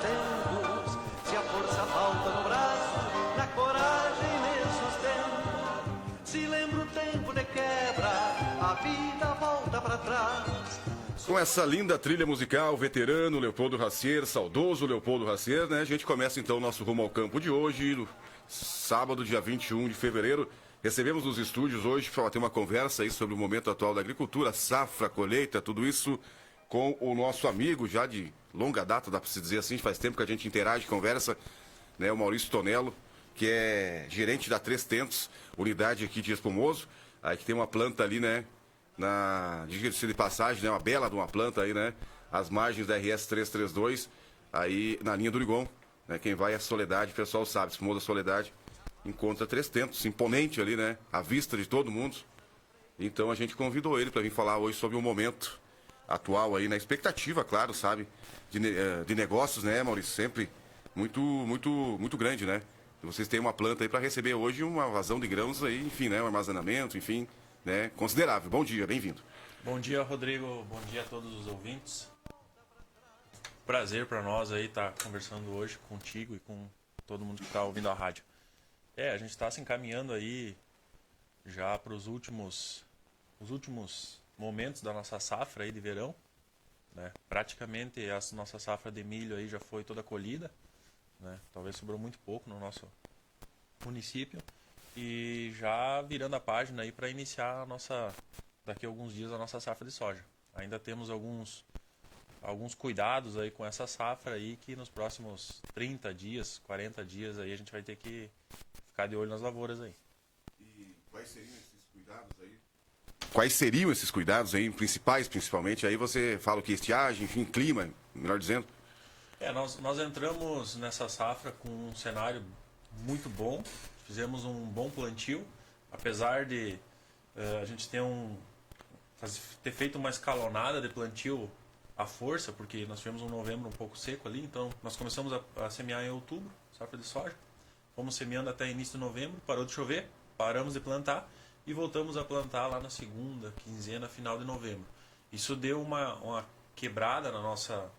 tempos. Se a força falta no braço, na coragem me sustento. Se lembro o tempo de quebra, a vida volta pra trás. Com essa linda trilha musical, veterano Leopoldo Racier, saudoso Leopoldo Racier, né? A gente começa então o nosso Rumo ao Campo de hoje, no sábado, dia 21 de fevereiro. Recebemos nos estúdios hoje para ter uma conversa aí sobre o momento atual da agricultura, safra, colheita, tudo isso com o nosso amigo já de longa data, dá para se dizer assim, faz tempo que a gente interage, conversa, né? O Maurício Tonello, que é gerente da Três Tentos, unidade aqui de Espumoso, aí que tem uma planta ali, né? Diga-se de passagem, né? Uma bela de uma planta aí, né? As margens da RS 332, aí na linha do Urigon, né? Quem vai à Soledade, o pessoal sabe, Espumoso da Soledade, encontra Três Tentos, imponente ali, né? À vista de todo mundo. Então a gente convidou ele para vir falar hoje sobre o momento atual aí, na expectativa, claro, sabe? De negócios, né, Maurício? Sempre muito grande, né? Vocês têm uma planta aí para receber hoje uma vazão de grãos aí, enfim, né? Um armazenamento, enfim, né? Considerável. Bom dia, bem-vindo. Bom dia, Rodrigo. Bom dia a todos os ouvintes. Prazer para nós aí estar conversando hoje contigo e com todo mundo que está ouvindo a rádio. A gente está se encaminhando aí já para os últimos momentos da nossa safra aí de verão, né? Praticamente a nossa safra de milho aí já foi toda colhida, né? Talvez sobrou muito pouco no nosso município. E já virando a página aí para iniciar daqui a alguns dias a nossa safra de soja. Ainda temos alguns cuidados aí com essa safra aí que nos próximos 30 dias, 40 dias aí a gente vai ter que ficar de olho nas lavouras aí. E quais seriam esses cuidados aí? Quais seriam esses cuidados aí, principais principalmente? Aí você fala o que? Estiagem, enfim, clima, melhor dizendo. Nós entramos nessa safra com um cenário muito bom. Fizemos um bom plantio, apesar de a gente ter feito uma escalonada de plantio à força, porque nós tivemos um novembro um pouco seco ali, então nós começamos a semear em outubro, safra de soja. Fomos semeando até início de novembro, parou de chover, paramos de plantar e voltamos a plantar lá na segunda quinzena, final de novembro. Isso deu uma quebrada na nossa,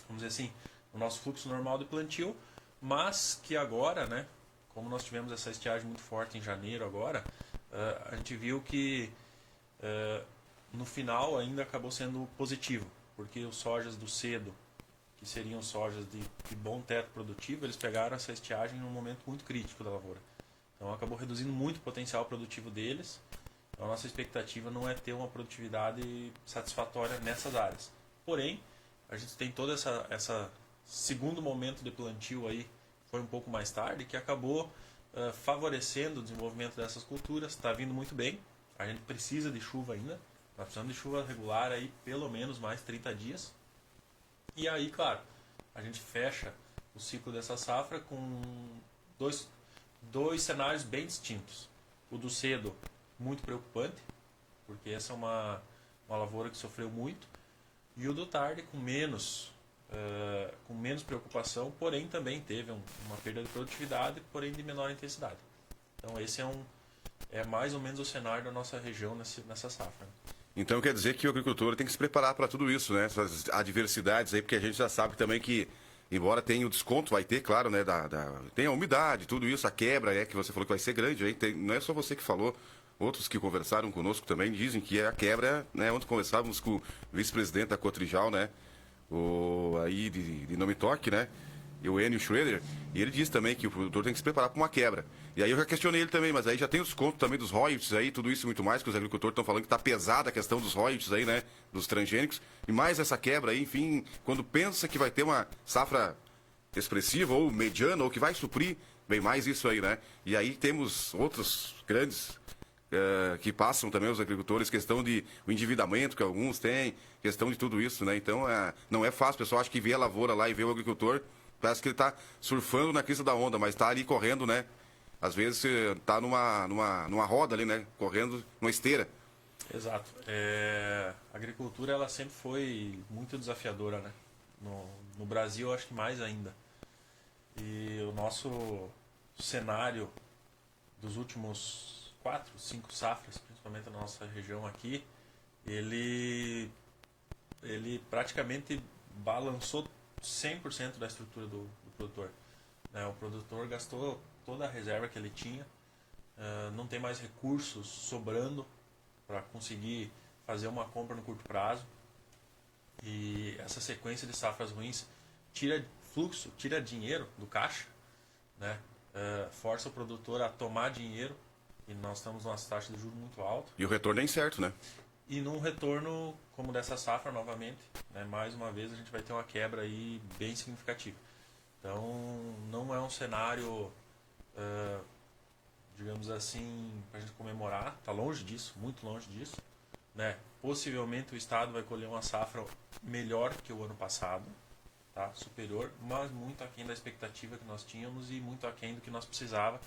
vamos dizer assim, no nosso fluxo normal de plantio, mas que agora, né, como nós tivemos essa estiagem muito forte em janeiro agora, a gente viu que no final ainda acabou sendo positivo, porque os sojas do cedo, que seriam sojas de bom teto produtivo, eles pegaram essa estiagem num momento muito crítico da lavoura. Então acabou reduzindo muito o potencial produtivo deles. Então a nossa expectativa não é ter uma produtividade satisfatória nessas áreas. Porém, a gente tem todo essa segundo momento de plantio aí, foi um pouco mais tarde, que acabou favorecendo o desenvolvimento dessas culturas. Está vindo muito bem. A gente precisa de chuva ainda. Nós precisamos de chuva regular aí pelo menos mais 30 dias. E aí, claro, a gente fecha o ciclo dessa safra com dois cenários bem distintos. O do cedo, muito preocupante, porque essa é uma lavoura que sofreu muito. E o do tarde, com menos preocupação, porém também teve uma perda de produtividade, porém de menor intensidade. Então esse é mais ou menos o cenário da nossa região nessa safra. Então quer dizer que o agricultor tem que se preparar para tudo isso, né? Essas adversidades aí, porque a gente já sabe também que, embora tenha o desconto, vai ter, claro, né? Tem a umidade, tudo isso, a quebra, que você falou que vai ser grande, aí não é só você que falou, outros que conversaram conosco também dizem que a quebra, né? Ontem conversávamos com o vice-presidente da Cotrijal, né? Aí de Nome Toque, né? E o Enio Schroeder, e ele disse também que o produtor tem que se preparar para uma quebra. E aí eu já questionei ele também, mas aí já tem os contos também dos royalties aí, tudo isso e muito mais, que os agricultores estão falando que está pesada a questão dos royalties aí, né, dos transgênicos, e mais essa quebra aí, enfim, quando pensa que vai ter uma safra expressiva ou mediana, ou que vai suprir, vem mais isso aí, né? E aí temos outros grandes que passam também os agricultores, questão de o endividamento que alguns têm, questão de tudo isso, né? Então não é fácil, o pessoal acha que vê a lavoura lá e vê o agricultor, parece que ele está surfando na crista da onda, mas está ali correndo, né? Às vezes está numa roda ali, né? Correndo numa esteira. Exato. A agricultura ela sempre foi muito desafiadora, né? No Brasil, eu acho que mais ainda. E o nosso cenário dos últimos 4, 5 safras, principalmente na nossa região aqui, ele praticamente balançou 100% da estrutura do produtor. Né? O produtor gastou toda a reserva que ele tinha, não tem mais recursos sobrando para conseguir fazer uma compra no curto prazo. E essa sequência de safras ruins tira fluxo, tira dinheiro do caixa, né? Força o produtor a tomar dinheiro, e nós estamos numa taxa de juros muito alta. E o retorno é incerto, né? E num retorno como dessa safra novamente, né, mais uma vez a gente vai ter uma quebra aí bem significativa. Então não é um cenário, digamos assim, para a gente comemorar, está longe disso, muito longe disso. Né? Possivelmente o Estado vai colher uma safra melhor que o ano passado, tá? Superior, mas muito aquém da expectativa que nós tínhamos e muito aquém do que nós precisava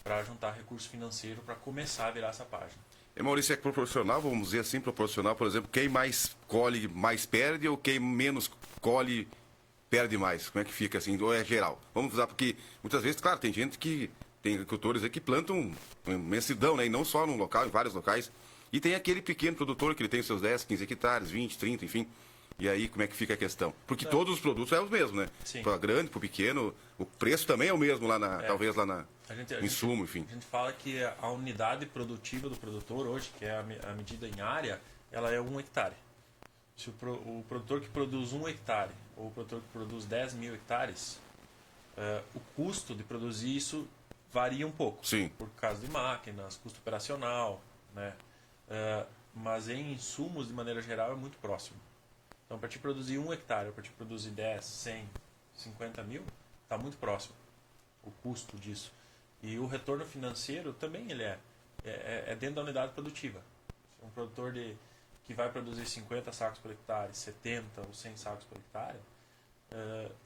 para juntar recurso financeiro para começar a virar essa página. E Maurício, é proporcional, vamos dizer assim, proporcional, por exemplo, quem mais colhe mais perde ou quem menos colhe perde mais? Como é que fica assim? Ou é geral? Vamos usar, porque muitas vezes, claro, tem gente que, tem agricultores aí que plantam imensidão, né? E não só num local, em vários locais. E tem aquele pequeno produtor que ele tem seus 10, 15 hectares, 20, 30, enfim. E aí, como é que fica a questão? Porque todos os produtos são os mesmos, né? Para grande, para o pequeno, o preço também é o mesmo lá talvez lá na insumo, enfim. A gente fala que a unidade produtiva do produtor hoje, que é a medida em área, ela é 1 hectare. Se o produtor que produz 1 hectare ou o produtor que produz 10 mil hectares, o custo de produzir isso varia um pouco. Sim. Por causa de máquinas, custo operacional, né? Mas em insumos, de maneira geral, é muito próximo. Então, para te produzir 1 hectare, para te produzir 10, 100, 50 mil, está muito próximo o custo disso. E o retorno financeiro também ele é dentro da unidade produtiva. Um produtor que vai produzir 50 sacos por hectare, 70 ou 100 sacos por hectare,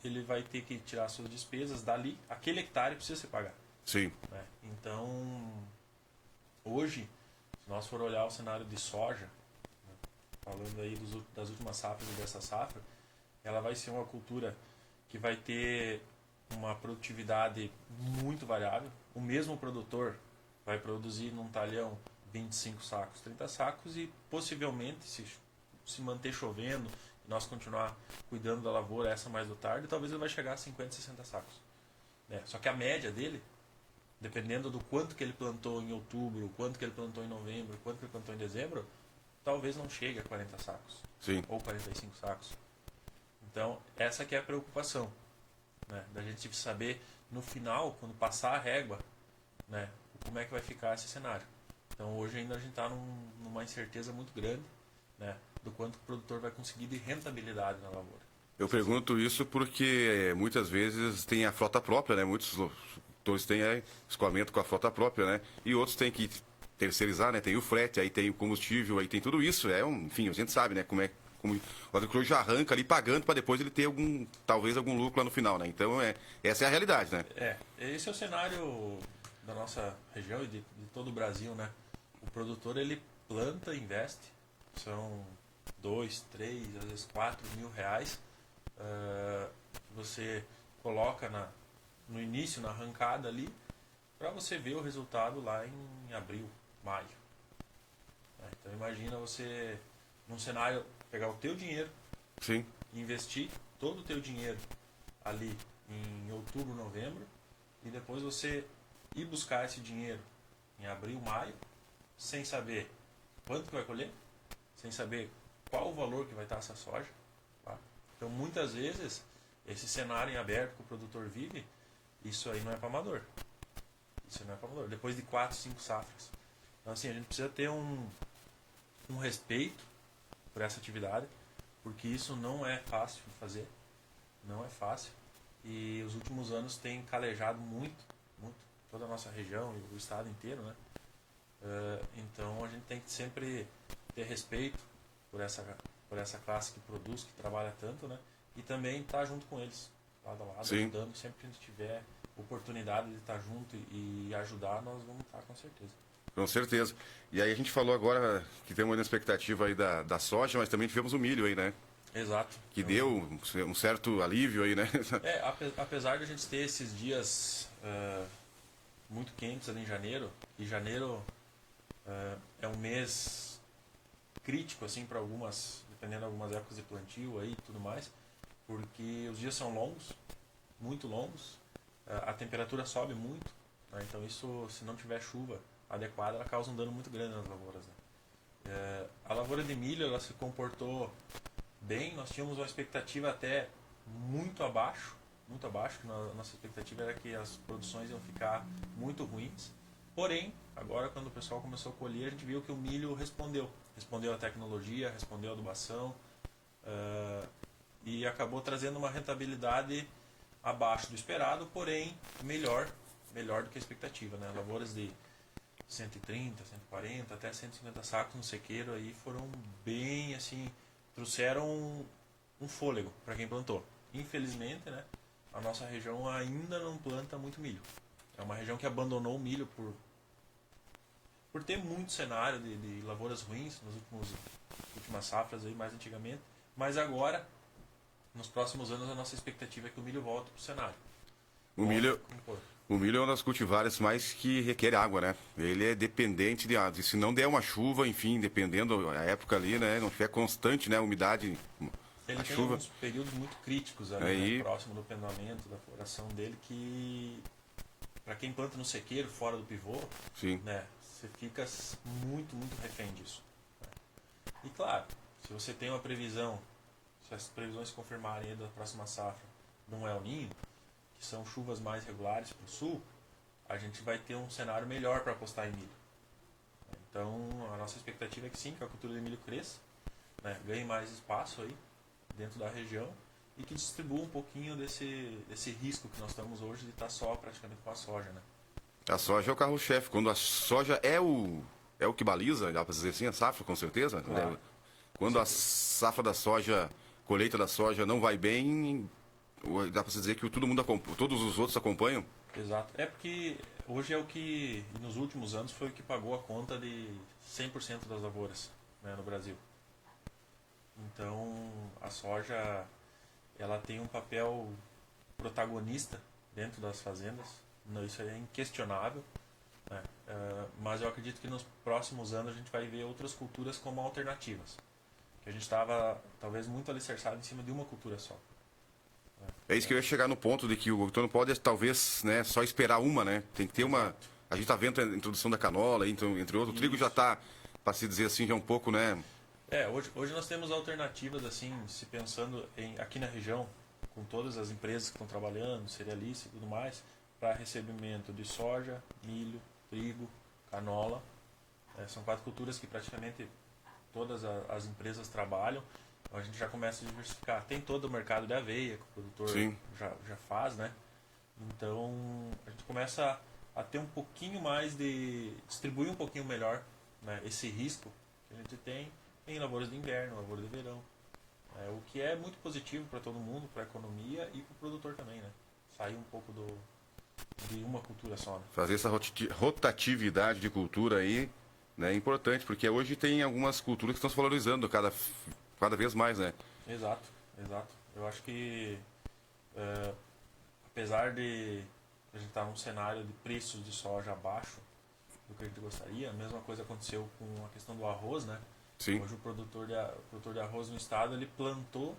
ele vai ter que tirar suas despesas dali. Aquele hectare precisa ser pagar. Sim. Né? Então, hoje, se nós for olhar o cenário de soja, falando aí das últimas safras e dessa safra, ela vai ser uma cultura que vai ter uma produtividade muito variável. O mesmo produtor vai produzir num talhão 25 sacos, 30 sacos e possivelmente, se manter chovendo e nós continuar cuidando da lavoura essa mais do tarde, talvez ele vai chegar a 50, 60 sacos. Né? Só que a média dele, dependendo do quanto que ele plantou em outubro, o quanto que ele plantou em novembro, o quanto que ele plantou em dezembro, talvez não chegue a 40 sacos. Sim. Ou 45 sacos. Então, essa que é a preocupação. Né? Da gente saber, no final, quando passar a régua, né, como é que vai ficar esse cenário. Então, hoje ainda a gente está numa incerteza muito grande, né, do quanto o produtor vai conseguir de rentabilidade na lavoura. Eu pergunto isso porque muitas vezes tem a frota própria, né? Muitos produtores têm escoamento com a frota própria, né? E outros têm que terceirizar, né? Tem o frete, aí tem o combustível, aí tem tudo isso. Enfim, a gente sabe, né? Como o agricultor já arranca ali pagando para depois ele ter talvez algum lucro lá no final, né? Então, essa é a realidade, né? Esse é o cenário da nossa região e de todo o Brasil, né? O produtor, ele planta, investe, são 2, 3, às vezes 4 mil reais. Você coloca no início, na arrancada ali, para você ver o resultado lá em abril, maio. Então imagina você, num cenário, pegar o teu dinheiro, sim, investir todo o teu dinheiro ali em outubro, novembro, e depois você ir buscar esse dinheiro em abril, maio, sem saber quanto que vai colher, sem saber qual o valor que vai estar essa soja. Tá? Então muitas vezes, esse cenário em aberto que o produtor vive, isso aí não é para amador. Isso não é para amador. Depois de 4, 5 safras. Então assim, a gente precisa ter um respeito por essa atividade, porque isso não é fácil de fazer, não é fácil, e os últimos anos tem calejado muito toda a nossa região e o estado inteiro, né? Então a gente tem que sempre ter respeito por essa classe que produz, que trabalha tanto, né? E também estar junto com eles, lado a lado, sim, ajudando. Sempre que a gente tiver oportunidade de estar junto e ajudar, nós vamos estar com certeza. Com certeza. E aí a gente falou agora que tem uma expectativa aí da soja, mas também tivemos o milho aí, né? Exato. Que deu um certo alívio aí, né? Apesar de a gente ter esses dias muito quentes ali em janeiro, e janeiro é um mês crítico assim para dependendo de algumas épocas de plantio aí e tudo mais, porque os dias são longos, muito longos, a temperatura sobe muito, né? Então isso, se não tiver chuva adequada, ela causa um dano muito grande nas lavouras, né? A lavoura de milho, ela se comportou bem, nós tínhamos uma expectativa até muito abaixo, que nossa expectativa era que as produções iam ficar muito ruins. Porém, agora quando o pessoal começou a colher, a gente viu que o milho respondeu à tecnologia, respondeu à adubação, e acabou trazendo uma rentabilidade abaixo do esperado, porém melhor do que a expectativa, né? Lavouras de 130, 140, até 150 sacos no sequeiro aí foram bem assim, trouxeram um fôlego para quem plantou. Infelizmente, né, a nossa região ainda não planta muito milho. É uma região que abandonou o milho por ter muito cenário de lavouras ruins nas últimas safras aí, mais antigamente. Mas agora, nos próximos anos, a nossa expectativa é que o milho volte para o cenário. O milho é uma das cultivares mais que requer água, né? Ele é dependente de se não der uma chuva, enfim, dependendo da época ali, né? Não tiver constante, né? A umidade, ele a tem chuva. uns períodos muito críticos ali, Aí, né, próximo do pendoamento, da floração dele, que para quem planta no sequeiro, fora do pivô, sim. né, você fica muito, muito refém disso. Né? E claro, se você tem uma previsão, se as previsões se confirmarem aí da próxima safra de um El Niño, que são chuvas mais regulares para o sul, a gente vai ter um cenário melhor para apostar em milho. Então, a nossa expectativa é que sim, que a cultura de milho cresça, né, ganhe mais espaço aí dentro da região e que distribua um pouquinho desse risco que nós estamos hoje de estar só praticamente com a soja, né? A soja é o carro-chefe. Quando a soja é o que baliza, dá para dizer assim, a safra, com certeza. Claro. Quando a safra da soja, colheita da soja não vai bem, dá para dizer que todos os outros acompanham. Exato. É porque hoje é o que, nos últimos anos, foi o que pagou a conta de 100% das lavouras, né, no Brasil. Então, a soja, ela tem um papel protagonista dentro das fazendas. Isso é inquestionável, né? Mas eu acredito que nos próximos anos a gente vai ver outras culturas como alternativas. Que a gente estava, talvez, muito alicerçado em cima de uma cultura só. É isso que eu ia chegar no ponto de que o agricultor não pode, talvez, né, só esperar uma, né? Tem que ter uma... A gente está vendo a introdução da canola, então, entre outros. O trigo já está, para se dizer assim, já um pouco, né? Hoje nós temos alternativas, assim, se pensando aqui na região, com todas as empresas que estão trabalhando, cerealistas e tudo mais, para recebimento de soja, milho, trigo, canola. São 4 culturas que praticamente todas as empresas trabalham. Então a gente já começa a diversificar. Tem todo o mercado de aveia, que o produtor já faz, né? Então a gente começa a ter um pouquinho mais distribuir um pouquinho melhor, né, esse risco que a gente tem em lavouras de inverno, lavoura de verão. O que é muito positivo para todo mundo, para a economia e para o produtor também, né? Sair um pouco de uma cultura só, né? Fazer essa rotatividade de cultura aí, né, é importante, porque hoje tem algumas culturas que estão se valorizando cada vez mais, né? Exato. Eu acho que, apesar de a gente estar num cenário de preços de soja abaixo do que a gente gostaria, a mesma coisa aconteceu com a questão do arroz, né? Sim. Hoje o produtor de arroz no estado, ele plantou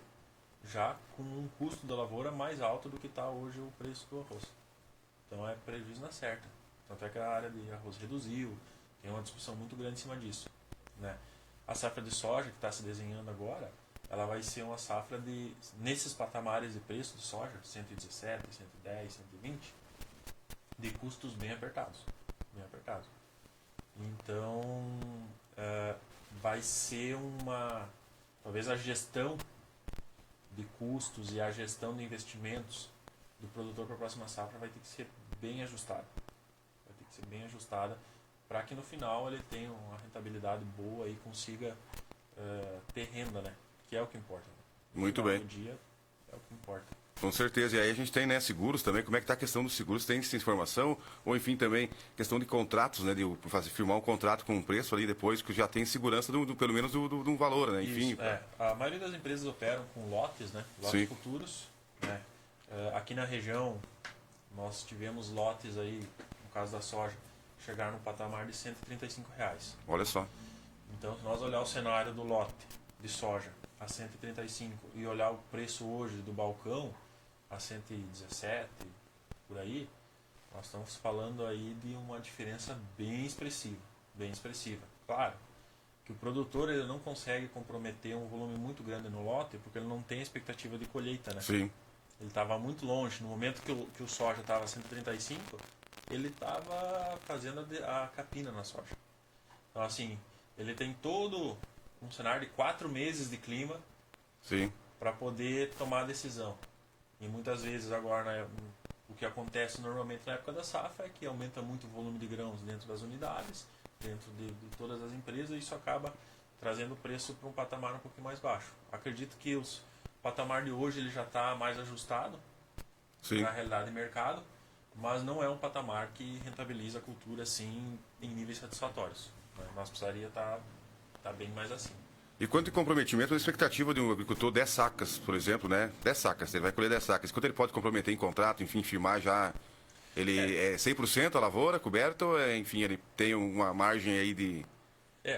já com um custo da lavoura mais alto do que está hoje o preço do arroz. Então é prejuízo na certa. Tanto é que a área de arroz reduziu, tem uma discussão muito grande em cima disso, né? A safra de soja que está se desenhando agora, ela vai ser uma safra nesses patamares de preço de soja, 117, 110, 120, de custos bem apertados. Então, vai ser talvez a gestão de custos e a gestão de investimentos do produtor para a próxima safra vai ter que ser bem ajustada. Para que no final ele tenha uma rentabilidade boa e consiga ter renda, né? Que é o que importa. Muito bem. No dia é o que importa. Com certeza. E aí a gente tem, né, seguros também. Como é que está a questão dos seguros? Tem essa informação? Ou, enfim, também questão de contratos, né? De firmar um contrato com um preço ali depois que já tem segurança pelo menos de um valor, né? Enfim. Isso, a maioria das empresas operam com lotes, né? Lotes futuros. Né? Aqui na região, nós tivemos lotes aí, no caso da soja, chegar no patamar de R$ 135. Olha só. Então, se nós olhar o cenário do lote de soja a 135 e olhar o preço hoje do balcão a 117, por aí, nós estamos falando aí de uma diferença bem expressiva, bem expressiva. Claro que o produtor ele não consegue comprometer um volume muito grande no lote porque ele não tem expectativa de colheita, né? Sim. Ele estava muito longe. No momento que o soja estava 135, ele estava fazendo a capina na soja. Então, assim, ele tem todo um cenário de 4 meses de clima para poder tomar a decisão. E muitas vezes agora, né, o que acontece normalmente na época da safra é que aumenta muito o volume de grãos dentro das unidades, dentro de todas as empresas, e isso acaba trazendo o preço para um patamar um pouquinho mais baixo. Acredito que o patamar de hoje ele já está mais ajustado na realidade de mercado, mas não é um patamar que rentabiliza a cultura assim em níveis satisfatórios. Né? Nós precisaria estar bem mais assim. E quanto em comprometimento, a expectativa de um agricultor 10 sacas, por exemplo, né? 10 sacas, ele vai colher 10 sacas. Quanto ele pode comprometer em contrato, enfim, firmar já... Ele é 100% a lavoura coberta ou, enfim, ele tem uma margem aí de...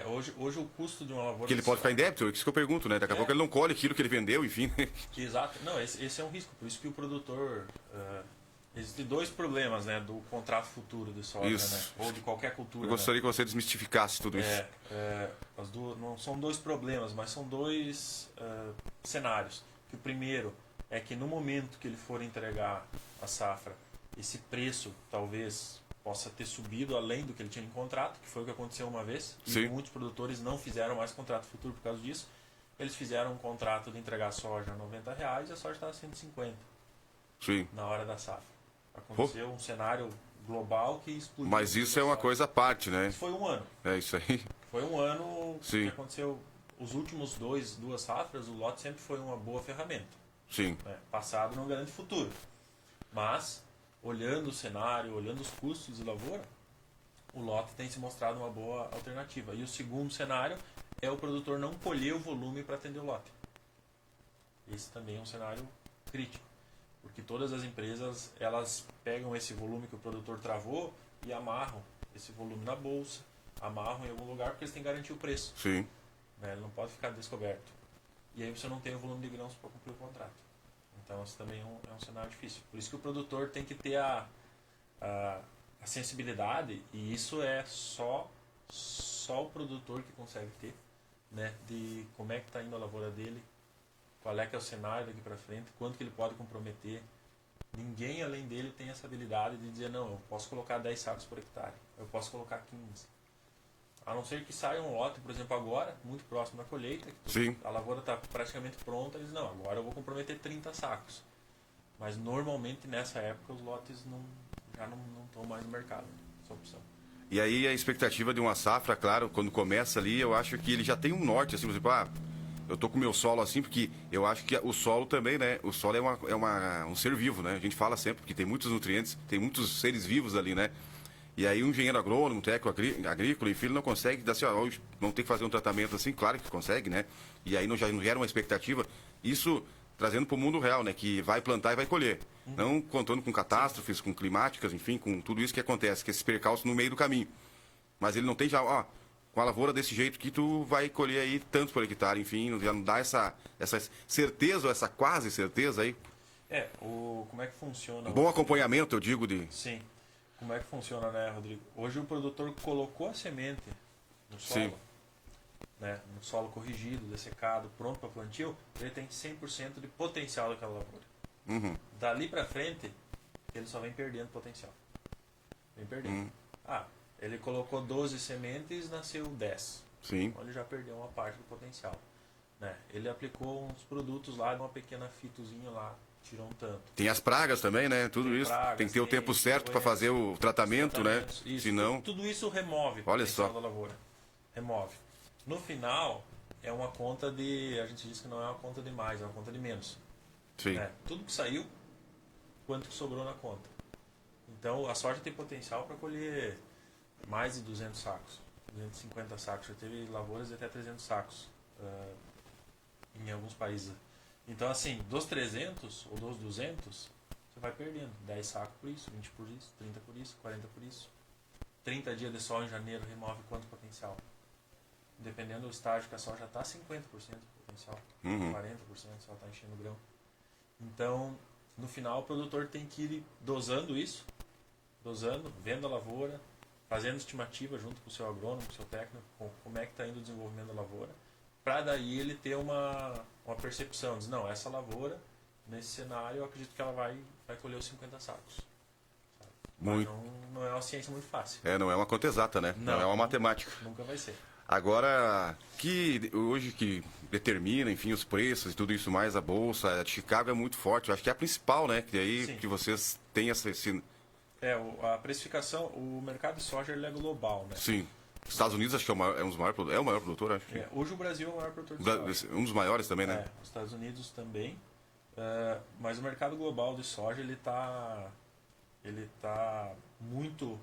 Hoje o custo de uma lavoura... Que ele pode ficar em débito, é isso que eu pergunto, né? Daqui a pouco ele não colhe aquilo que ele vendeu, enfim. Exato. Não, esse é um risco. Por isso que o produtor... Existem 2 problemas, né, do contrato futuro de soja, né, ou de qualquer cultura. Eu gostaria que você desmistificasse tudo isso. Não são 2 problemas, mas são 2 cenários. Que o primeiro é que no momento que ele for entregar a safra, esse preço talvez possa ter subido além do que ele tinha em contrato, que foi o que aconteceu uma vez. E muitos produtores não fizeram mais contrato futuro por causa disso. Eles fizeram um contrato de entregar soja a R$90 e a soja estava a 150 na hora da safra. Aconteceu um cenário global que explodiu. Mas isso é uma coisa à parte, né? Isso foi um ano. É isso aí. Foi um ano que aconteceu. Os últimos 2 safras, o lote sempre foi uma boa ferramenta. Sim. Né? Passado não garante futuro. Mas, olhando o cenário, olhando os custos de lavoura, o lote tem se mostrado uma boa alternativa. E o segundo cenário é o produtor não colher o volume para atender o lote. Esse também é um cenário crítico. Porque todas as empresas, elas pegam esse volume que o produtor travou e amarram esse volume na bolsa, amarram em algum lugar porque eles têm que garantir o preço. Sim. Né? Ele não pode ficar descoberto. E aí você não tem o volume de grãos para cumprir o contrato. Então isso também é um cenário difícil. Por isso que o produtor tem que ter a sensibilidade, e isso é só o produtor que consegue ter, né? De como é que está indo a lavoura dele, qual é que é o cenário daqui para frente, quanto que ele pode comprometer. Ninguém além dele tem essa habilidade de dizer, não, eu posso colocar 10 sacos por hectare, eu posso colocar 15. A não ser que saia um lote, por exemplo, agora, muito próximo da colheita, que a lavoura está praticamente pronta, eles não, agora eu vou comprometer 30 sacos. Mas normalmente nessa época os lotes já não estão mais no mercado, essa opção. E aí a expectativa de uma safra, claro, quando começa ali, eu acho que ele já tem um norte, assim, por exemplo, eu tô com o meu solo assim, porque eu acho que o solo também, né? O solo é um ser vivo, né? A gente fala sempre, porque tem muitos nutrientes, tem muitos seres vivos ali, né? E aí um engenheiro agrônomo, um técnico agrícola, enfim, ele não consegue dar assim, hoje vamos ter que fazer um tratamento assim, claro que consegue, né? E aí já não gera uma expectativa. Isso trazendo para o mundo real, né? Que vai plantar e vai colher. Não contando com catástrofes, com climáticas, enfim, com tudo isso que acontece, que esses percalços no meio do caminho. Mas ele não tem já, com a lavoura desse jeito que tu vai colher aí tanto por hectare, enfim, já não dá essa certeza ou essa quase certeza aí. Como é que funciona? Bom acompanhamento, eu digo, de... Sim. Como é que funciona, né, Rodrigo? Hoje o produtor colocou a semente no solo, né, no solo corrigido, dessecado, pronto para plantio, ele tem 100% de potencial daquela lavoura. Dali para frente, ele só vem perdendo potencial. Vem perdendo. Ele colocou 12 sementes, nasceu 10. Sim. Então ele já perdeu uma parte do potencial. Né? Ele aplicou uns produtos lá, uma pequena fitozinha lá, tirou um tanto. Tem as pragas também, né? Tudo tem isso. Pragas, tem que ter o tempo certo para fazer o tratamento, né? Isso. Senão... Tudo isso remove o potencial da lavoura. Remove. No final, é uma conta de... A gente diz que não é uma conta de mais, é uma conta de menos. Sim. Né? Tudo que saiu, quanto que sobrou na conta. Então, a soja tem potencial para colher mais de 200 sacos. 250 sacos. Já teve lavouras de até 300 sacos em alguns países. Então, assim, dos 300 ou dos 200, você vai perdendo. 10 sacos por isso, 20 por isso, 30 por isso, 40 por isso. 30 dias de sol em janeiro remove quanto potencial? Dependendo do estágio que a soja está, 50% do potencial. só. 40% só está enchendo o grão. Então, no final, o produtor tem que ir dosando isso, vendo a lavoura, fazendo estimativa junto com o seu agrônomo, com o seu técnico, como é que está indo o desenvolvimento da lavoura, para daí ele ter uma percepção, diz, não, essa lavoura, nesse cenário, eu acredito que ela vai colher os 50 sacos. Mas não é uma ciência muito fácil. Não é uma conta exata, né? Não é uma matemática. Nunca vai ser. Agora, hoje que determina, enfim, os preços e tudo isso mais, a Bolsa de Chicago é muito forte. Eu acho que é a principal, né? Que aí Sim. que vocês têm esse... A precificação, o mercado de soja ele é global, né? Sim. Os Estados Unidos acho que é o maior produtor, acho que. Hoje o Brasil é o maior produtor de soja. Um dos maiores também, né? Os Estados Unidos também. Mas o mercado global de soja ele tá muito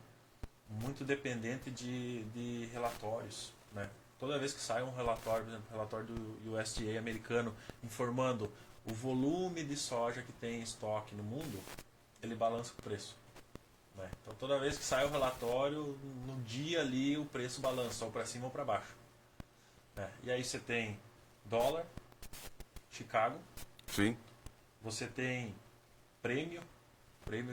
dependente de relatórios, né? Toda vez que sai um relatório, por exemplo, o relatório do USDA americano informando o volume de soja que tem em estoque no mundo, ele balança o preço, né? Então toda vez que sai o relatório, no dia ali o preço balança, ou para cima ou para baixo, né? E aí você tem dólar, Chicago, Sim. você tem prêmio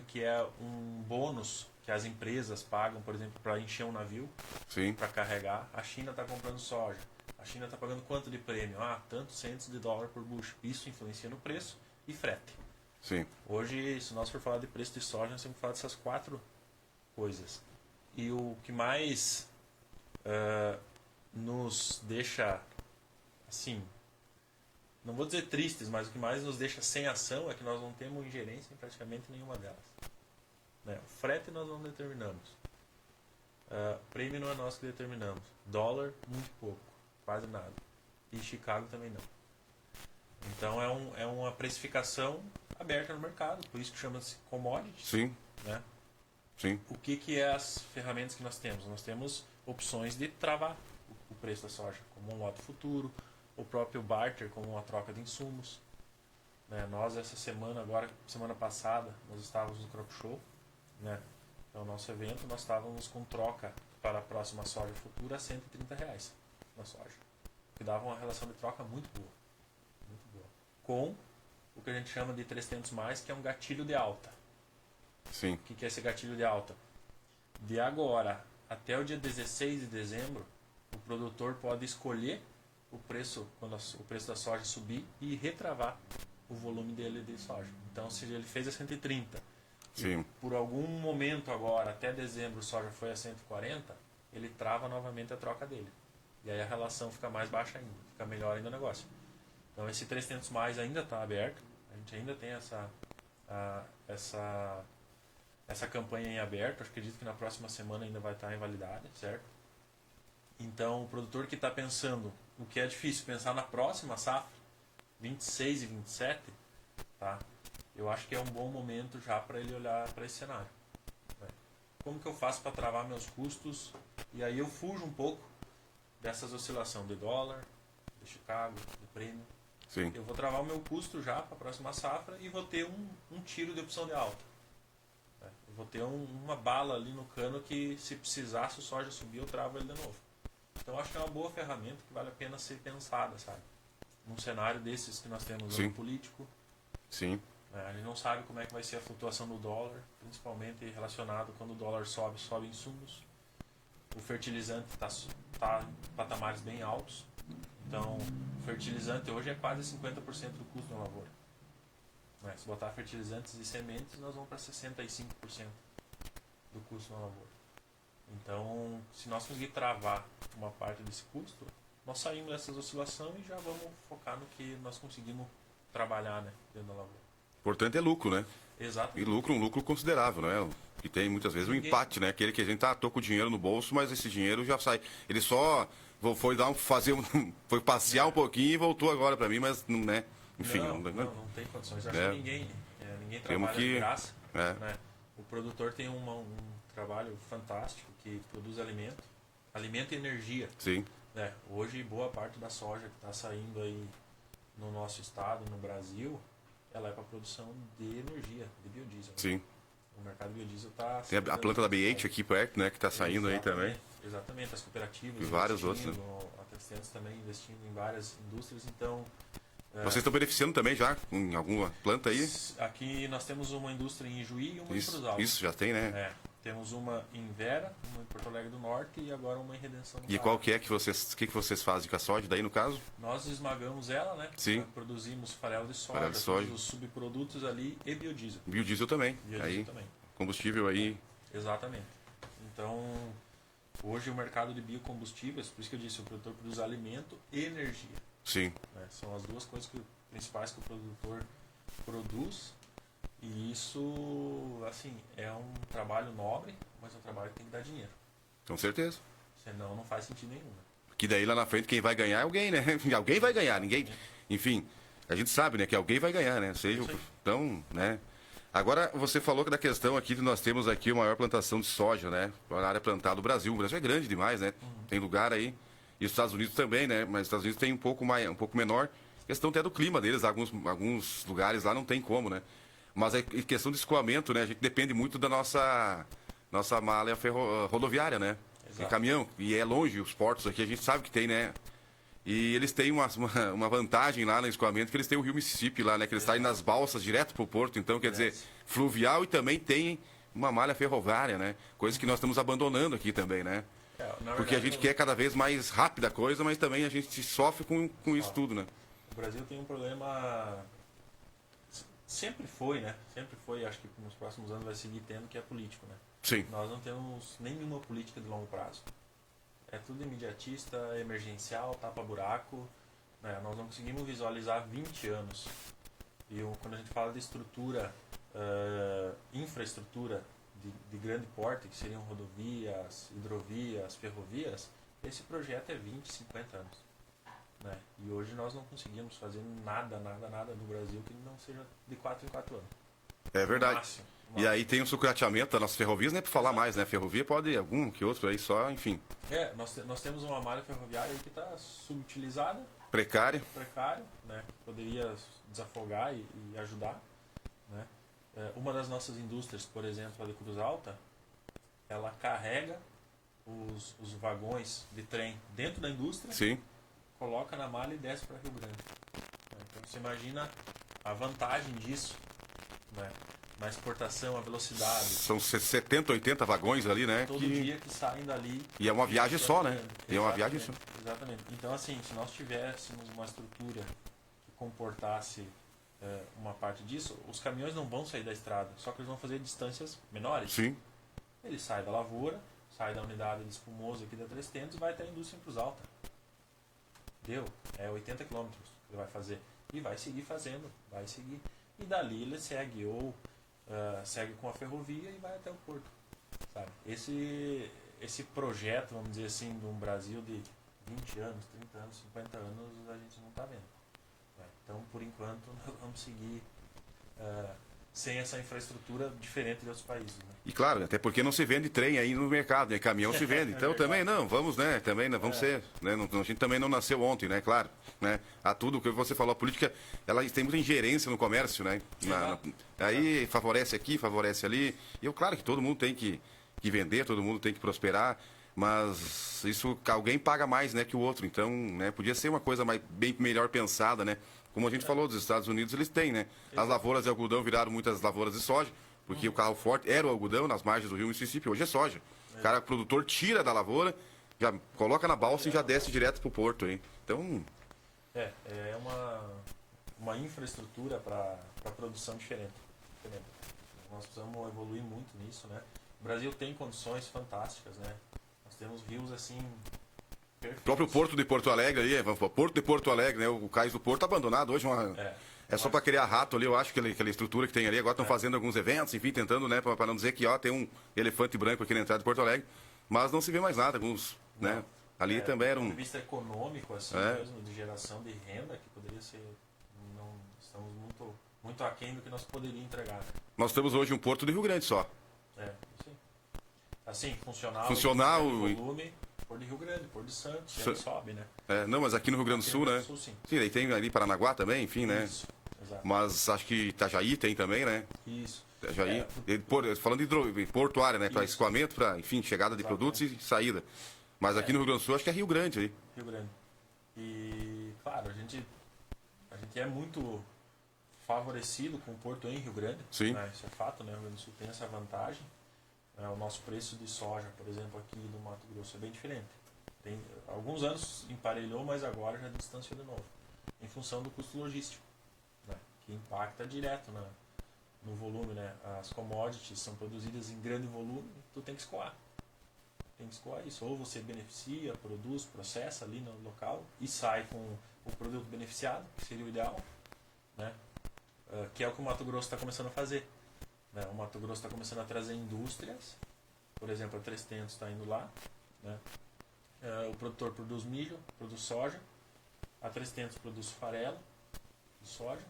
que é um bônus que as empresas pagam, por exemplo, para encher um navio, para carregar. A China está comprando soja. A China está pagando quanto de prêmio? Tantos centos de dólar por bushel. Isso influencia no preço e frete. Sim. Hoje, se nós for falar de preço de soja, nós temos que falar dessas 4 coisas. E o que mais nos deixa, assim, não vou dizer tristes, mas o que mais nos deixa sem ação é que nós não temos ingerência em praticamente nenhuma delas. Né? O frete nós não determinamos. Prêmio não é nós que determinamos. Dólar, muito pouco, quase nada. E Chicago também não. Então é uma precificação aberta no mercado, por isso que chama-se commodity. Sim. Né? Sim. O que é as ferramentas que nós temos? Nós temos opções de travar o preço da soja, como um lote futuro, o próprio barter, como uma troca de insumos. Né? Nós, essa semana, semana passada, nós estávamos no Crop Show, né? Então, nosso evento, nós estávamos com troca para a próxima soja futura a R$130 na soja, que dava uma relação de troca muito boa, com o que a gente chama de 300 mais, que é um gatilho de alta. Sim. O que é esse gatilho de alta? De agora até o dia 16 de dezembro, o produtor pode escolher o preço, quando o preço da soja subir, e retravar o volume dele de soja. Então, se ele fez a 130, Sim. e por algum momento agora, até dezembro, a soja foi a 140, ele trava novamente a troca dele. E aí a relação fica mais baixa ainda, fica melhor ainda o negócio. Então, esse 300 mais ainda está aberto, a gente ainda tem essa campanha em aberto, acredito que na próxima semana ainda vai estar em validade, certo? Então, o produtor que está pensando, o que é difícil, pensar na próxima safra, 26 e 27, tá? Eu acho que é um bom momento já para ele olhar para esse cenário. Né? Como que eu faço para travar meus custos? E aí eu fujo um pouco dessas oscilações de dólar, de Chicago, de prêmio. Sim. Eu vou travar o meu custo já para a próxima safra e vou ter um tiro de opção de alta. Né? Eu vou ter uma bala ali no cano que, se precisar, se o soja subir, eu travo ele de novo. Então, acho que é uma boa ferramenta que vale a pena ser pensada, sabe? Num cenário desses que nós temos no político. Sim. A gente não sabe como é que vai ser a flutuação do dólar, principalmente relacionado quando o dólar sobe insumos. O fertilizante está em patamares bem altos. Então, o fertilizante hoje é quase 50% do custo da lavoura. Né? Se botar fertilizantes e sementes, nós vamos para 65% do custo da lavoura. Então, se nós conseguir travar uma parte desse custo, nós saímos dessas oscilações e já vamos focar no que nós conseguimos trabalhar, né, dentro da lavoura. Importante é lucro, né? Exato. E um lucro considerável, né? Que tem muitas vezes um empate, né? Aquele que a gente tô com o dinheiro no bolso, mas esse dinheiro já sai. Ele só foi foi passear um pouquinho e voltou agora para mim, mas não, né? Enfim, não tem condições. Acho que ninguém trabalha de graça. Né? O produtor tem um trabalho fantástico que produz alimento e energia. Sim. Né? Hoje, boa parte da soja que está saindo aí no nosso estado, no Brasil, ela é para produção de energia, de biodiesel. Sim. Né? O mercado biodiesel está... Tem a planta da B8 aqui perto, né? Que está saindo aí também. Exatamente, as cooperativas. E vários outros, né? A Estamos também investindo em várias indústrias, então... Vocês estão beneficiando também já em alguma planta aí? Aqui nós temos uma indústria em Juí e uma em Cruz Alta. Isso, já tem, né? Temos uma em Vera, uma em Porto Alegre do Norte e agora uma em Redenção do E Pará. qual que é que vocês fazem com a soja daí no caso? Nós esmagamos ela, né? Sim. Produzimos farelo de soja, Farelo de soja. todos os subprodutos ali e biodiesel. Biodiesel também. Biodiesel Aí, também. combustível aí. Exatamente. Então, hoje o mercado de biocombustíveis, por isso que eu disse, o produtor produz alimento e energia. Sim. Né? São as duas coisas principais que o produtor produz. E isso, assim, é um trabalho nobre, mas é um trabalho que tem que dar dinheiro. Com certeza. Senão não faz sentido nenhum. Né? Que daí lá na frente quem vai ganhar é alguém, né? Alguém vai ganhar, ninguém. Enfim, a gente sabe, né, que alguém vai ganhar, né? Seja, então, né? Agora, você falou que da questão aqui que nós temos aqui a maior plantação de soja, né? A área plantada do Brasil. O Brasil é grande demais, né? Tem lugar aí. E os Estados Unidos também, né? Mas os Estados Unidos tem um pouco menor. Questão até do clima deles, alguns lugares lá não tem como, né? Mas a questão de escoamento, né? A gente depende muito da nossa malha rodoviária, né? Exato. É caminhão. E é longe os portos aqui, a gente sabe que tem, né? E eles têm uma vantagem lá no escoamento, que eles têm o rio Mississippi lá, né? Que eles saem nas balsas direto pro porto. Então, quer dizer, fluvial e também tem uma malha ferroviária, né? Coisa que nós estamos abandonando aqui também, né? Porque a gente quer cada vez mais rápida a coisa, mas também a gente sofre com isso tudo, né? O Brasil tem um problema... Sempre foi, né? Sempre foi, acho que nos próximos anos vai seguir tendo, que é político, né? Sim. Nós não temos nenhuma política de longo prazo. É tudo imediatista, emergencial, tapa-buraco. Né? Nós não conseguimos visualizar 20 anos. E quando a gente fala de estrutura, infraestrutura de grande porte, que seriam rodovias, hidrovias, ferrovias, esse projeto é 20, 50 anos. Né? E hoje nós não conseguimos fazer nada no Brasil que não seja de 4 em 4 anos. É verdade. Máximo. E aí tem o sucateamento das nossas ferrovias, nem para falar mais, né? Ferrovia pode algum que outro aí só, enfim. Nós temos uma malha ferroviária aí que está subutilizada, Precário. né? Poderia desafogar e ajudar. Né? Uma das nossas indústrias, por exemplo, a de Cruz Alta, ela carrega os vagões de trem dentro da indústria, Sim. coloca na malha e desce para Rio Grande. Então você imagina a vantagem disso, né? Na exportação, a velocidade. São 70, 80 vagões ali, né? Todo dia que saem dali. E é uma viagem só, né? E é uma viagem só. Exatamente. Então, assim, se nós tivéssemos uma estrutura que comportasse uma parte disso, os caminhões não vão sair da estrada, só que eles vão fazer distâncias menores. Sim. Ele sai da lavoura, sai da unidade de espumoso aqui da Três Tentos e vai até a indústria em Cruz Alta. Deu? É 80 quilômetros que ele vai fazer. E vai seguir fazendo, vai seguir. E dali ele segue, ou segue com a ferrovia e vai até o porto. Sabe? Esse projeto, vamos dizer assim, de um Brasil de 20 anos, 30 anos, 50 anos, a gente não está vendo. Né? Então, por enquanto, nós vamos seguir sem essa infraestrutura diferente de outros países. Né? E claro, até porque não se vende trem aí no mercado, né? Caminhão se vende. Então também não, vamos, né? Também vamos ser, né? A gente também não nasceu ontem, né? Claro, né? A tudo que você falou, a política, ela tem muita ingerência no comércio, né? Aí favorece aqui, favorece ali. E claro que todo mundo tem que vender, todo mundo tem que prosperar, mas isso alguém paga mais, né, que o outro. Então, né? Podia ser uma coisa bem melhor pensada, né? Como a gente falou, dos Estados Unidos, eles têm, né? As lavouras de algodão viraram muitas lavouras de soja, porque o carro forte era o algodão nas margens do rio Mississippi, hoje é soja. O cara, o produtor, tira da lavoura, já coloca na balsa e já desce direto pro porto aí. Então... É uma infraestrutura para produção diferente. Nós precisamos evoluir muito nisso, né? O Brasil tem condições fantásticas, né? Nós temos rios assim... perfeitos. O próprio Porto de Porto Alegre aí, Porto de Porto Alegre, né? O cais do Porto abandonado hoje, é só para criar rato ali, eu acho que aquela estrutura que tem ali. Agora estão fazendo alguns eventos, enfim, tentando, né? Para não dizer que tem um elefante branco aqui na entrada de Porto Alegre, mas não se vê mais nada, alguns, né? Ali também era do ponto de vista econômico, assim mesmo, de geração de renda, que poderia ser... Não, estamos muito aquém do que nós poderíamos entregar. Nós temos hoje um porto de Rio Grande só. Sim. Assim, funcional, volume, Porto de Rio Grande, Porto de Santos, aí sobe, né? Não, mas aqui no Rio Grande do Sul, né? Sul, sim. Sim, aí tem ali Paranaguá também, enfim, né? Isso, exato. Mas acho que Itajaí tem também, né? Isso. Itajaí. Falando de portuária, né? Para escoamento, para, enfim, chegada de produtos e saída. Mas aqui no Rio Grande do Sul, acho que é Rio Grande aí. Rio Grande. E, claro, a gente é muito favorecido com o Porto em Rio Grande. Sim. Né? Isso é fato, né? O Rio Grande do Sul tem essa vantagem. O nosso preço de soja, por exemplo, aqui no Mato Grosso é bem diferente. Tem alguns anos emparelhou, mas agora já distanciou de novo, em função do custo logístico, né? Que impacta direto no volume, né? As commodities são produzidas em grande volume, tu tem que escoar. Tem que escoar isso. Ou você beneficia, produz, processa ali no local e sai com o produto beneficiado, que seria o ideal, né? Que é o que o Mato Grosso está começando a fazer. Né? O Mato Grosso está começando a trazer indústrias, por exemplo, a 300 está indo lá, né? O produtor produz milho, produz soja, a 300 produz farelo de soja,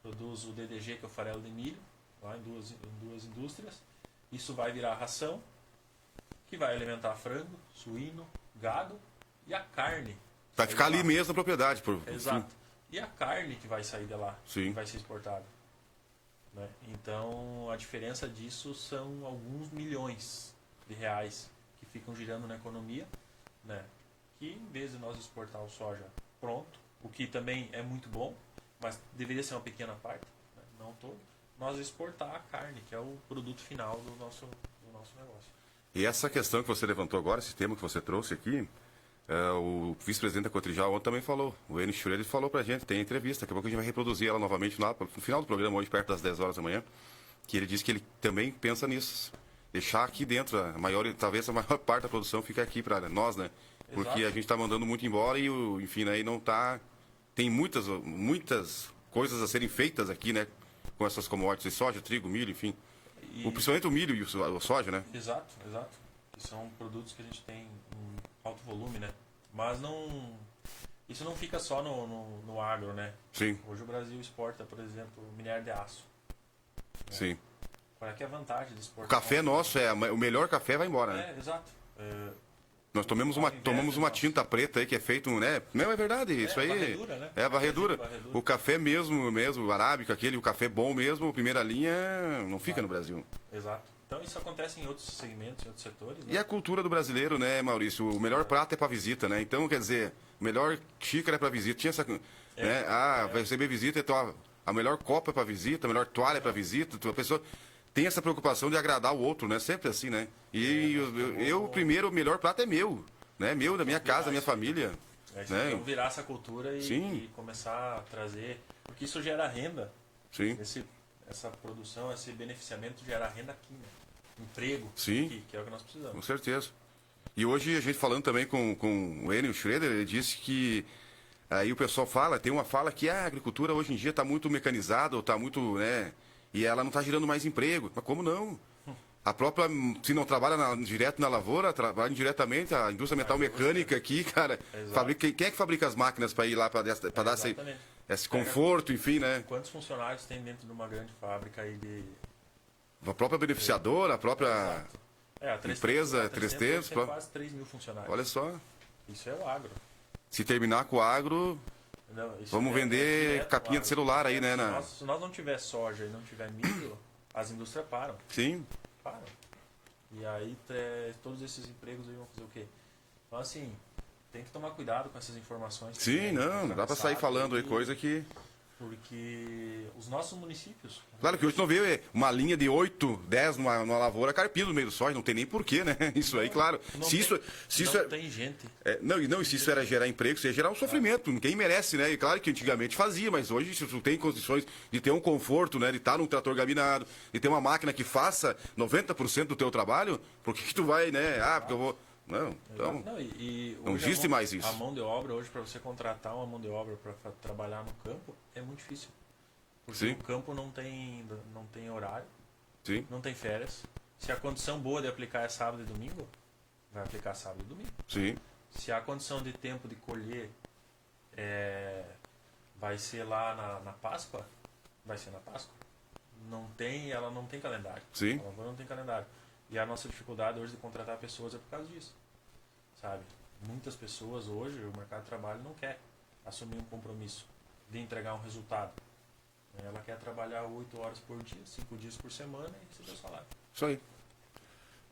produz o DDG, que é o farelo de milho, lá em duas indústrias. Isso vai virar ração, que vai alimentar frango, suíno, gado e a carne. Vai ficar ali mesmo na propriedade. Exato. E a carne que vai sair de lá, Sim. que vai ser exportada. Né? Então, a diferença disso são alguns milhões de reais que ficam girando na economia, né? Que em vez de nós exportar o soja pronto, o que também é muito bom, mas deveria ser uma pequena parte, né? Não todo, nós exportar a carne, que é o produto final do nosso negócio. E essa questão que você levantou agora, esse tema que você trouxe aqui, o vice-presidente da Cotrijal ontem também falou. O Enio Schroeder falou pra gente, tem entrevista, daqui a pouco a gente vai reproduzir ela novamente lá no final do programa, hoje perto das 10 horas da manhã, que ele disse que ele também pensa nisso. Deixar aqui dentro, talvez a maior parte da produção fique aqui para nós, né? Porque Exato. a gente está mandando muito embora e, enfim, aí não tá... Tem muitas coisas a serem feitas aqui, né? Com essas commodities, soja, trigo, milho, enfim. Principalmente o milho e o soja, né? Exato. Que são produtos que a gente tem em alto volume, né? Mas isso não fica só no agro, né? Sim, Hoje o Brasil exporta, por exemplo, minério de aço. Né? sim. Qual é que é a vantagem de O exportar? café nosso, o melhor café vai embora, né? Exato. Nós tomamos uma tinta preta aí que é feito, né? Não, é verdade, isso aí. Varredura, né? É a varredura. Varredura. O café mesmo, o arábico, o café bom mesmo, primeira linha, não fica no Brasil. Exato. Então isso acontece em outros segmentos, em outros setores. Né? E a cultura do brasileiro, né, Maurício? O melhor prato é para visita, né? Então, quer dizer, o melhor xícara é para visita. Tinha essa, né? Vai receber visita, então a melhor copa é para visita, a melhor toalha é para visita. A pessoa tem essa preocupação de agradar o outro, né? Sempre assim, né? E eu primeiro, o melhor prato é meu, né? Meu, da minha casa, da minha família. Né? Então virar essa cultura e começar a trazer... Porque isso gera renda. Sim. Essa produção, esse beneficiamento gera renda aqui, né? Emprego, Sim. Aqui, que é o que nós precisamos. Com certeza. E hoje a gente falando também com o Enio Schroeder, ele disse que aí o pessoal tem uma fala que a agricultura hoje em dia está muito mecanizada, ou está muito, né? E ela não está gerando mais emprego. Mas como não? A própria, se não trabalha direto na lavoura, trabalha indiretamente, a indústria metal mecânica aqui, cara. Quem é que fabrica as máquinas para ir lá para dar esse conforto, enfim, né? Quantos funcionários tem dentro de uma grande fábrica aí de... A própria beneficiadora, a própria empresa, 300, tem quase 3 mil funcionários. Olha só. Isso é o agro. Se terminar com o agro, vamos vender capinha de celular aí, né? Se nós não tiver soja e não tiver milho, as indústrias param. Sim. Param. E aí todos esses empregos aí vão fazer o quê? Então assim, tem que tomar cuidado com essas informações. Sim, não dá para sair falando aí coisa que... Porque os nossos municípios... Claro que hoje não vê uma linha de 8, 10 numa lavoura carpida no meio do soja, não tem nem porquê, né? Isso aí, claro. Não tem gente. E se isso era gerar emprego, isso ia gerar um sofrimento. Ninguém merece, né? E claro que antigamente fazia, mas hoje se tu tem condições de ter um conforto, né? De estar num trator gabinado, de ter uma máquina que faça 90% do teu trabalho, por que tu vai, né? Porque eu vou... Não, então, não existe mais isso. A mão de obra hoje, para você contratar uma mão de obra para trabalhar no campo, é muito difícil. Porque Sim. o campo não tem horário, Sim. não tem férias. Se a condição boa de aplicar é sábado e domingo, vai aplicar sábado e domingo. Sim. Se a condição de tempo de colher vai ser lá na Páscoa, vai ser na Páscoa. Ela não tem calendário. Sim. A lavoura não tem calendário. E a nossa dificuldade hoje de contratar pessoas é por causa disso, sabe? Muitas pessoas hoje, o mercado de trabalho não quer assumir um compromisso de entregar um resultado. Ela quer trabalhar 8 horas por dia, 5 dias por semana e receber o salário. Isso aí.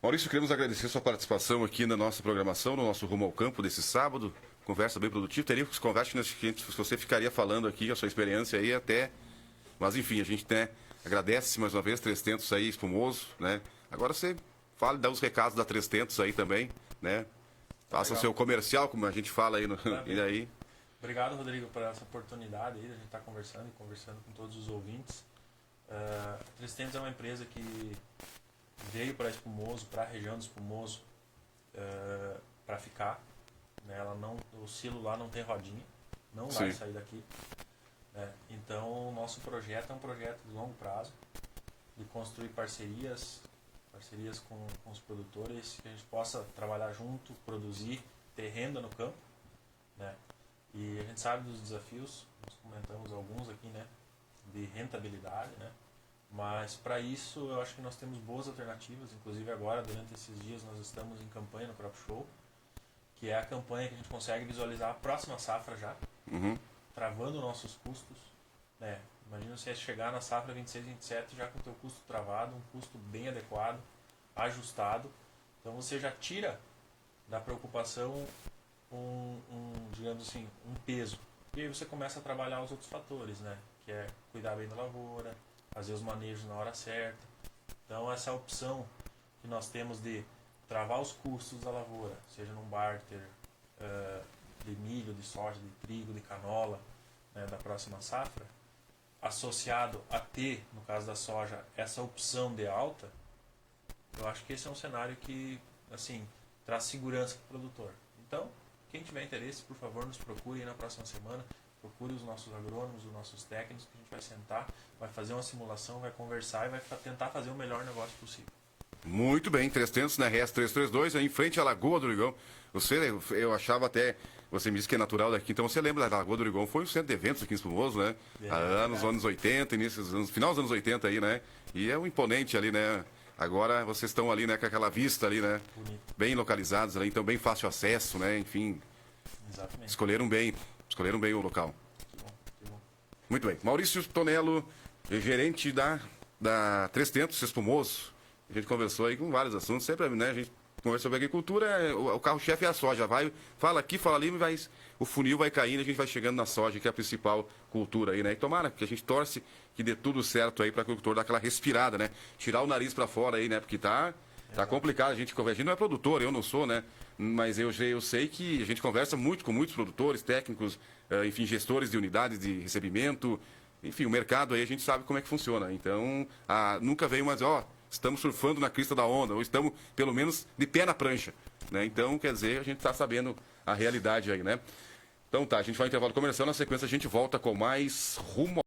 Maurício, queremos agradecer sua participação aqui na nossa programação, no nosso Rumo ao Campo desse sábado. conversa bem produtiva. Teria conversa que você ficaria falando aqui, a sua experiência aí até... Mas enfim, a gente, né, agradece mais uma vez 300 aí, Espumoso, né? Agora você fala, dá os recados da 300 aí também, né? Faça o seu comercial, como a gente fala aí. E aí... Obrigado, Rodrigo, por essa oportunidade aí, de a gente estar conversando e conversando com todos os ouvintes. A 300 é uma empresa que veio para Espumoso, para a região do Espumoso, para ficar. Né? O silo lá não tem rodinha, não vai sair daqui. Né? Então, o nosso projeto é um projeto de longo prazo, de construir parcerias com os produtores, que a gente possa trabalhar junto, produzir, ter renda no campo. Né? E a gente sabe dos desafios, nós comentamos alguns aqui, né, de rentabilidade, né, mas para isso eu acho que nós temos boas alternativas, inclusive agora, durante esses dias, nós estamos em campanha no Crop Show, que é a campanha que a gente consegue visualizar a próxima safra já, travando nossos custos, né. Imagina você chegar na safra 26-27 já com o teu custo travado, um custo bem adequado, ajustado, então você já tira da preocupação digamos assim, um peso. E aí você começa a trabalhar os outros fatores, né? Que é cuidar bem da lavoura, fazer os manejos na hora certa. Então essa opção que nós temos de travar os custos da lavoura, seja num barter de milho, de soja, de trigo, de canola, né, da próxima safra, associado a ter, no caso da soja, essa opção de alta, eu acho que esse é um cenário que, assim, traz segurança para o produtor. Então, quem tiver interesse, por favor, nos procure aí na próxima semana. Procure os nossos agrônomos, os nossos técnicos, que a gente vai sentar, vai fazer uma simulação, vai conversar e vai tentar fazer o melhor negócio possível. Muito bem, 300 na RS 332, em frente à Lagoa do Urigão. Eu achava até, você me disse que é natural daqui, então você lembra da Lagoa do Urigão? Foi um centro de eventos aqui em Espumoso, né? Há anos 80, final dos anos 80 aí, né? E é um imponente ali, né? Agora vocês estão ali, né, com aquela vista ali, né? Bonito. Bem localizados ali, então bem fácil acesso, né? Enfim, Exatamente. escolheram bem o local. Que bom, que bom. Muito bem. Maurício Tonello, gerente da 300 Espumoso. A gente conversou aí com vários assuntos, sempre, né? A gente conversou sobre agricultura, o carro-chefe é a soja. Fala aqui, fala ali, mas o funil vai caindo e a gente vai chegando na soja, que é a principal cultura aí, né? E tomara que a gente torce que dê tudo certo aí para o agricultor dar aquela respirada, né? Tirar o nariz para fora aí, né? Porque tá complicado, a gente não é produtor, eu não sou, né? Mas eu sei que a gente conversa muito com muitos produtores, técnicos, enfim, gestores de unidades de recebimento, enfim, o mercado aí a gente sabe como é que funciona. Então, nunca veio mais, estamos surfando na crista da onda, ou estamos, pelo menos, de pé na prancha, né? Então, quer dizer, a gente está sabendo a realidade aí, né? Então tá, a gente vai ao intervalo comercial, na sequência a gente volta com mais Rumo